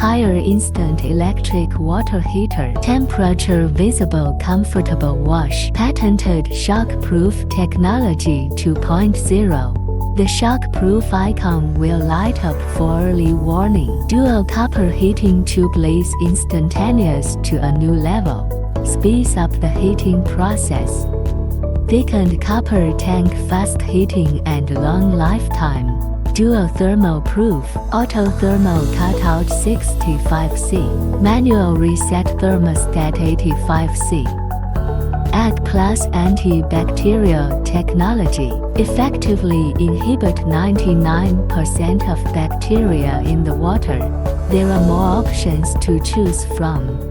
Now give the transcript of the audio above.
Haier instant electric water heater. Temperature visible comfortable wash. Patented shock-proof technology 2.0. The shock-proof icon will light up for early warning. Dual copper heating tube leads instantaneous to a new level. Speeds up the heating process. Thickened copper tank, fast heating and long lifetime. Dual thermal proof. Auto thermal cutout 65C. Manual reset thermostat 85C. Ion Anti-bacterial Technology. Effectively inhibit 99% of bacteria in the water. There are more options to choose from.